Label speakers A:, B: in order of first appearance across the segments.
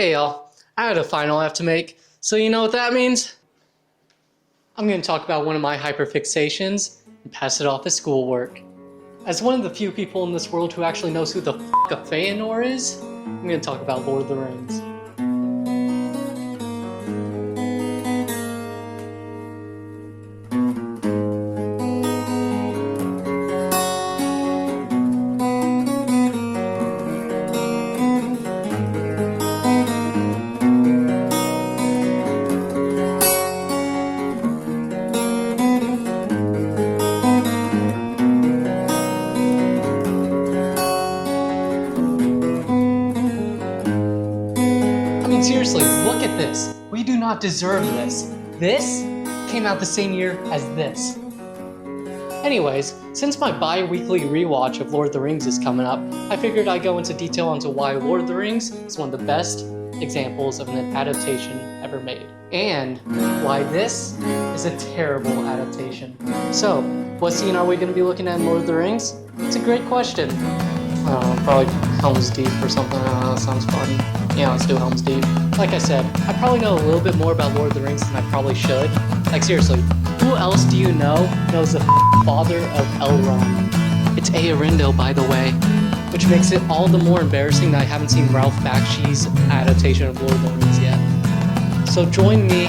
A: Hey y'all, I had a final I have to make, so you know what that means? I'm going to talk about one of my hyperfixations and pass it off as schoolwork. As one of the few people in this world who actually knows who the f*** a Feanor is, I'm going to talk about Lord of the Rings. Seriously, look at this. We do not deserve this. This came out the same year as this. Anyways, since my bi-weekly rewatch of Lord of the Rings is coming up, I figured I'd go into detail onto why Lord of the Rings is one of the best examples of an adaptation ever made, and why this is a terrible adaptation. So, what scene are we going to be looking at in Lord of the Rings? It's a great question. I don't know, probably Helm's Deep or something. I don't know, that sounds funny. Yeah, let's do Helm's Deep. Like I said, I probably know a little bit more about Lord of the Rings than I probably should. Like seriously, who else do you know knows the father of Elrond? It's Earindo, by the way. Which makes it all the more embarrassing that I haven't seen Ralph Bakshi's adaptation of Lord of the Rings yet. So join me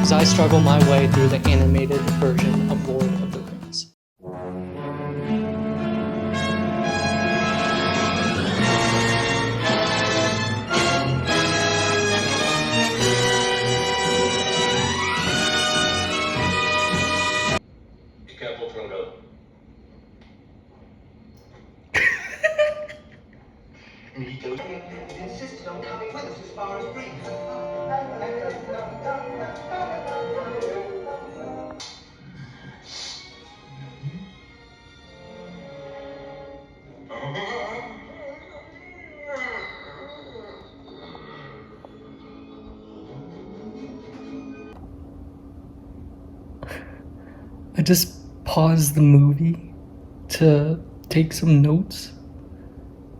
A: as I struggle my way through the animated version of Lord of the Rings.
B: Careful, Frodo.
C: He insisted on coming with us as far as Britain.
A: I just paused the movie to take some notes,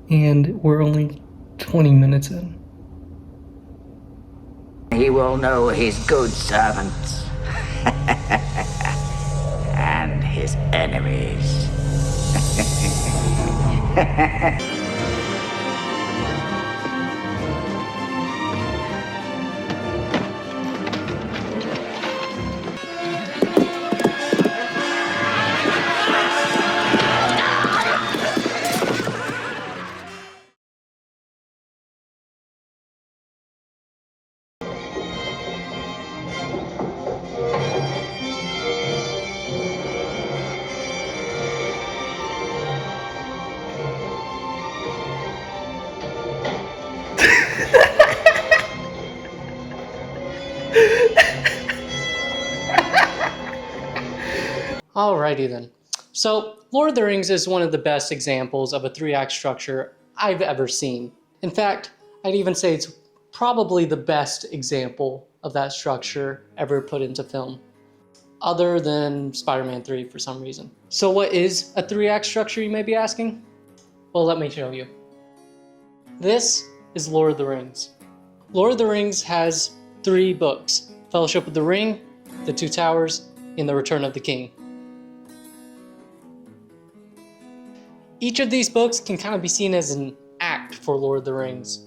A: and we're only 20 minutes in.
D: He will know his good servants and his enemies.
A: Alrighty then. So, Lord of the Rings is one of the best examples of a 3-act structure I've ever seen. In fact, I'd even say it's probably the best example of that structure ever put into film, other than Spider-Man 3 for some reason. So what is a 3-act structure, you may be asking? Well, let me show you. This is Lord of the Rings. Lord of the Rings has 3 books: Fellowship of the Ring, The Two Towers, and The Return of the King. Each of these books can kind of be seen as an act for Lord of the Rings.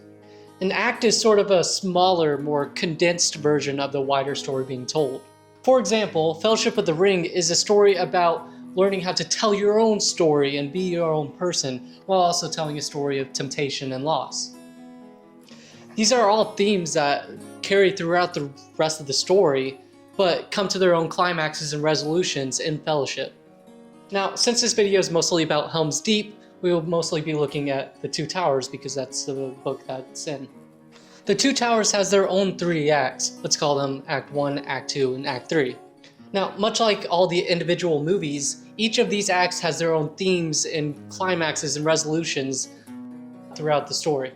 A: An act is sort of a smaller, more condensed version of the wider story being told. For example, Fellowship of the Ring is a story about learning how to tell your own story and be your own person, while also telling a story of temptation and loss. These are all themes that carry throughout the rest of the story, but come to their own climaxes and resolutions in Fellowship. Now, since this video is mostly about Helm's Deep, we will mostly be looking at The Two Towers because that's the book that's in. The Two Towers has their own 3 acts. Let's call them Act 1, Act 2, and Act 3. Now, much like all the individual movies, each of these acts has their own themes and climaxes and resolutions throughout the story.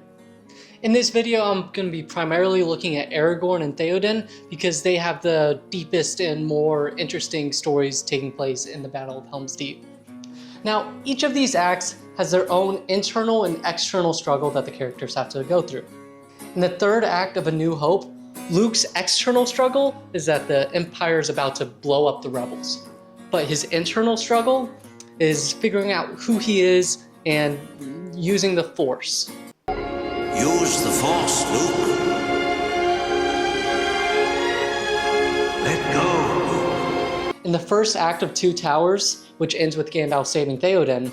A: In this video, I'm going to be primarily looking at Aragorn and Theoden because they have the deepest and more interesting stories taking place in the Battle of Helm's Deep. Now, each of these acts has their own internal and external struggle that the characters have to go through. In the third act of A New Hope, Luke's external struggle is that the Empire is about to blow up the rebels. But his internal struggle is figuring out who he is and using the Force.
B: Use the Force, Luke. Let go.
A: In the first act of Two Towers, which ends with Gandalf saving Theoden,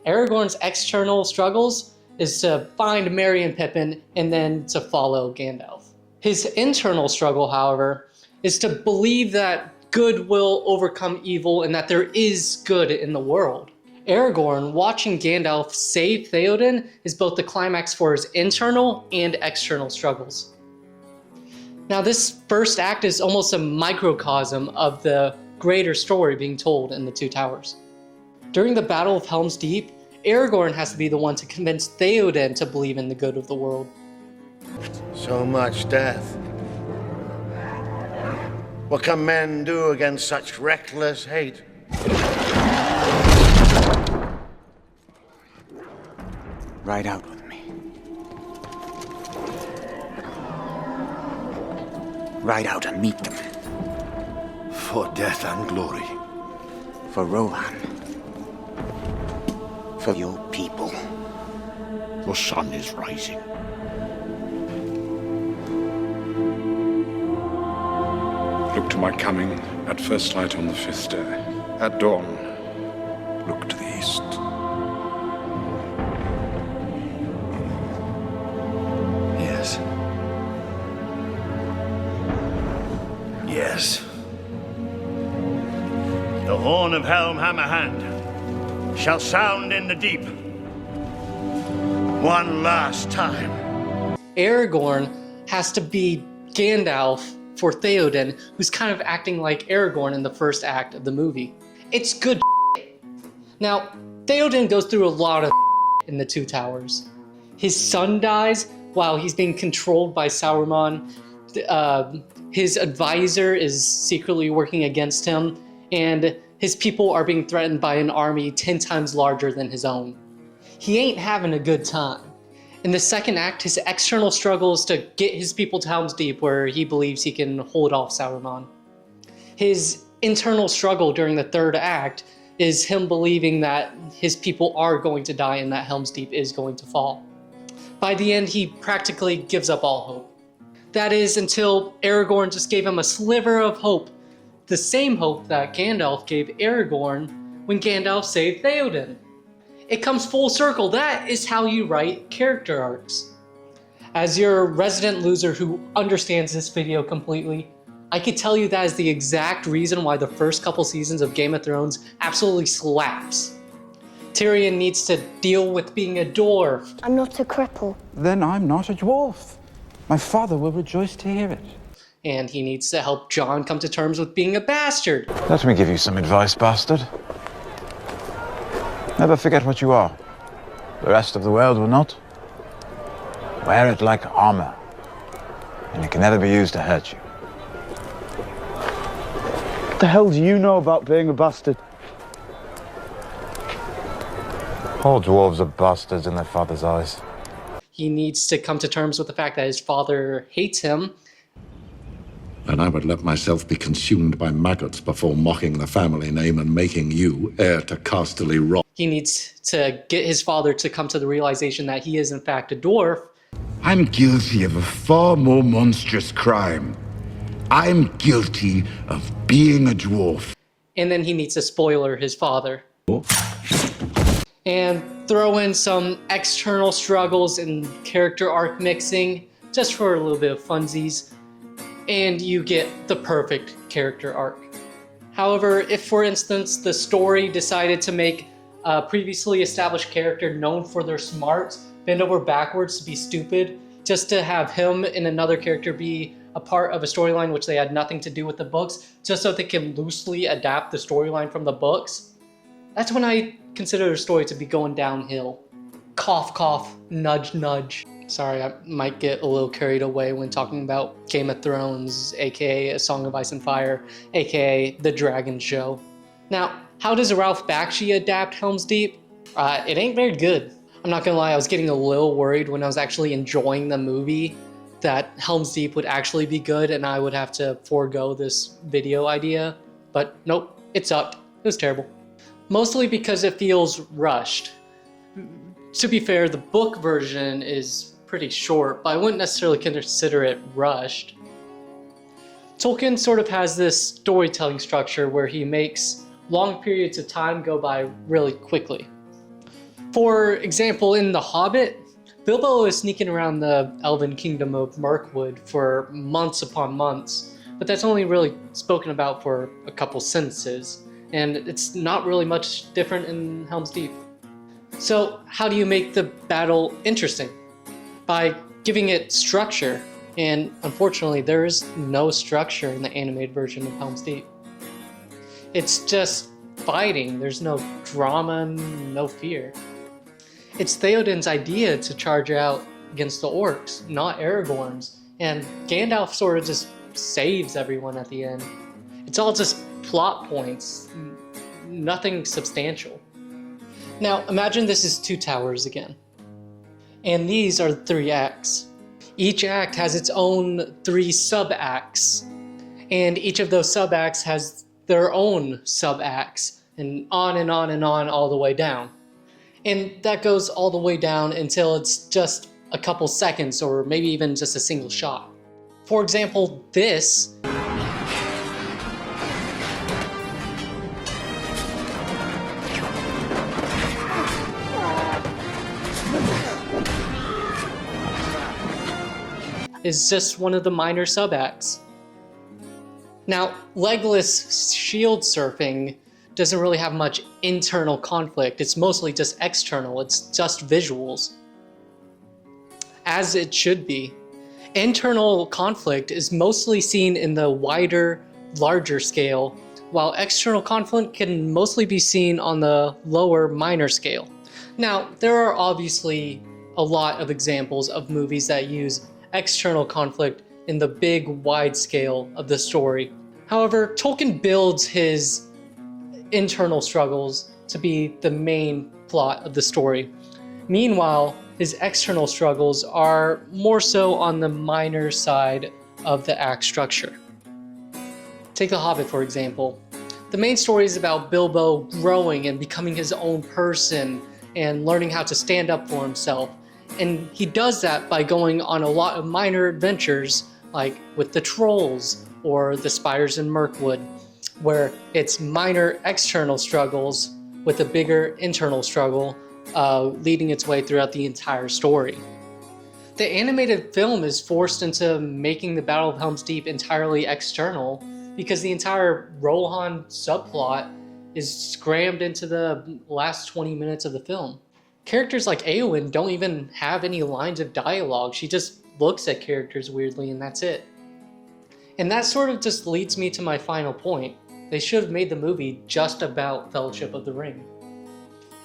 A: Aragorn's external struggles is to find Merry and Pippin and then to follow Gandalf. His internal struggle, however, is to believe that good will overcome evil and that there is good in the world. Aragorn watching Gandalf save Theoden is both the climax for his internal and external struggles. Now, this first act is almost a microcosm of the greater story being told in the Two Towers. During the Battle of Helm's Deep, Aragorn has to be the one to convince Theoden to believe in the good of the world.
E: So much death. What can men do against such reckless hate?
F: Ride out with me. Ride out and meet them.
B: For death and glory.
F: For Rohan. For your people.
B: The sun is rising.
G: Look to my coming at first light on the 5th day. At dawn, look to the east.
B: Yes. Yes.
E: The horn of Helm Hammerhand shall sound in the deep. One last time.
A: Aragorn has to be Gandalf for Theoden, who's kind of acting like Aragorn in the first act of the movie. It's good shit. Now, Theoden goes through a lot of in the Two Towers. His son dies while he's being controlled by Sauron. His advisor is secretly working against him, and his people are being threatened by an army 10 times larger than his own. He ain't having a good time. In the second act, his external struggle is to get his people to Helm's Deep, where he believes he can hold off Sauron. His internal struggle during the third act is him believing that his people are going to die and that Helm's Deep is going to fall. By the end, he practically gives up all hope. That is until Aragorn just gave him a sliver of hope, the same hope that Gandalf gave Aragorn when Gandalf saved Theoden. It comes full circle. That is how you write character arcs. As your resident loser who understands this video completely, I could tell you that is the exact reason why the first couple seasons of Game of Thrones absolutely slaps. Tyrion needs to deal with being a dwarf.
H: I'm not a cripple.
I: Then I'm not a dwarf. My father will rejoice to hear it.
A: And he needs to help Jon come to terms with being a bastard.
I: Let me give you some advice, bastard. Never forget what you are. The rest of the world will not. Wear it like armor, and it can never be used to hurt you.
J: What the hell do you know about being a bastard?
I: All dwarves are bastards in their father's eyes.
A: He needs to come to terms with the fact that his father hates him.
K: And I would let myself be consumed by maggots before mocking the family name and making you heir to Casterly Rock.
A: He needs to get his father to come to the realization that he is in fact a dwarf.
K: I'm guilty of a far more monstrous crime. I'm guilty of being a dwarf.
A: And then he needs to spoiler his father. And throw in some external struggles and character arc mixing, just for a little bit of funsies. And you get the perfect character arc. However, if for instance the story decided to make a previously established character known for their smarts bend over backwards to be stupid, just to have him and another character be a part of a storyline which they had nothing to do with the books, just so they can loosely adapt the storyline from the books, that's when I consider the story to be going downhill. Cough, cough, nudge, nudge. Sorry, I might get a little carried away when talking about Game of Thrones, aka A Song of Ice and Fire, aka The Dragon Show. Now, how does Ralph Bakshi adapt Helm's Deep? It ain't very good. I'm not gonna lie, I was getting a little worried when I was actually enjoying the movie that Helm's Deep would actually be good and I would have to forego this video idea, but nope, it sucked. It was terrible. Mostly because it feels rushed. To be fair, the book version is pretty short, but I wouldn't necessarily consider it rushed. Tolkien sort of has this storytelling structure where he makes long periods of time go by really quickly. For example, in The Hobbit, Bilbo is sneaking around the elven kingdom of Mirkwood for months upon months, but that's only really spoken about for a couple sentences, and it's not really much different in Helm's Deep. So how do you make the battle interesting? By giving it structure, and unfortunately there is no structure in the animated version of Helm's Deep. It's just fighting, there's no drama, no fear. It's Theoden's idea to charge out against the orcs, not Aragorn's, and Gandalf sort of just saves everyone at the end. It's all just plot points, nothing substantial. Now imagine this is Two Towers again, and these are 3 acts. Each act has its own 3 sub-acts, and each of those sub-acts has their own sub-acts, and on and on and on all the way down. And that goes all the way down until it's just a couple seconds or maybe even just a single shot. For example, this is just one of the minor sub-acts. Now, Legolas shield surfing doesn't really have much internal conflict. It's mostly just external. It's just visuals. As it should be. Internal conflict is mostly seen in the wider, larger scale, while external conflict can mostly be seen on the lower, minor scale. Now, there are obviously a lot of examples of movies that use external conflict in the big, wide scale of the story. However, Tolkien builds his internal struggles to be the main plot of the story. Meanwhile, his external struggles are more so on the minor side of the act structure. Take The Hobbit, for example. The main story is about Bilbo growing and becoming his own person and learning how to stand up for himself. And he does that by going on a lot of minor adventures, like with the trolls or the spiders in Mirkwood, where it's minor external struggles with a bigger internal struggle leading its way throughout the entire story. The animated film is forced into making the Battle of Helm's Deep entirely external because the entire Rohan subplot is scrammed into the last 20 minutes of the film. Characters like Eowyn don't even have any lines of dialogue. She just looks at characters weirdly and that's it. And that sort of just leads me to my final point. They should have made the movie just about Fellowship of the Ring.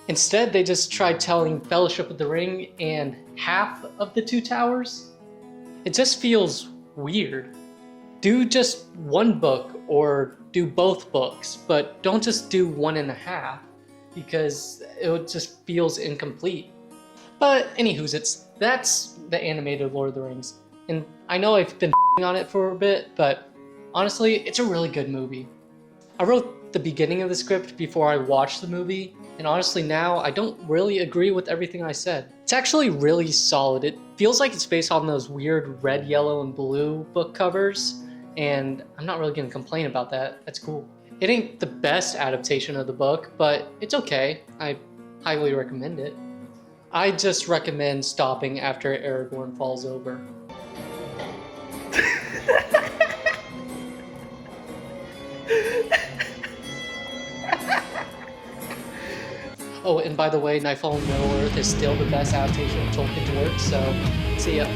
A: Instead, they just tried telling Fellowship of the Ring and half of the Two Towers. It just feels weird. Do just one book or do both books, but don't just do 1.5 because it just feels incomplete. But anywho's, that's the animated Lord of the Rings. And I know I've been on it for a bit, but honestly, it's a really good movie. I wrote the beginning of the script before I watched the movie, and honestly now I don't really agree with everything I said. It's actually really solid. It feels like it's based on those weird red, yellow, and blue book covers, and I'm not really gonna complain about that. That's cool. It ain't the best adaptation of the book, but it's okay. I highly recommend it. I just recommend stopping after Aragorn falls over. Oh, and by the way, Nightfall in Middle-earth is still the best adaptation of Tolkien's work, so see ya.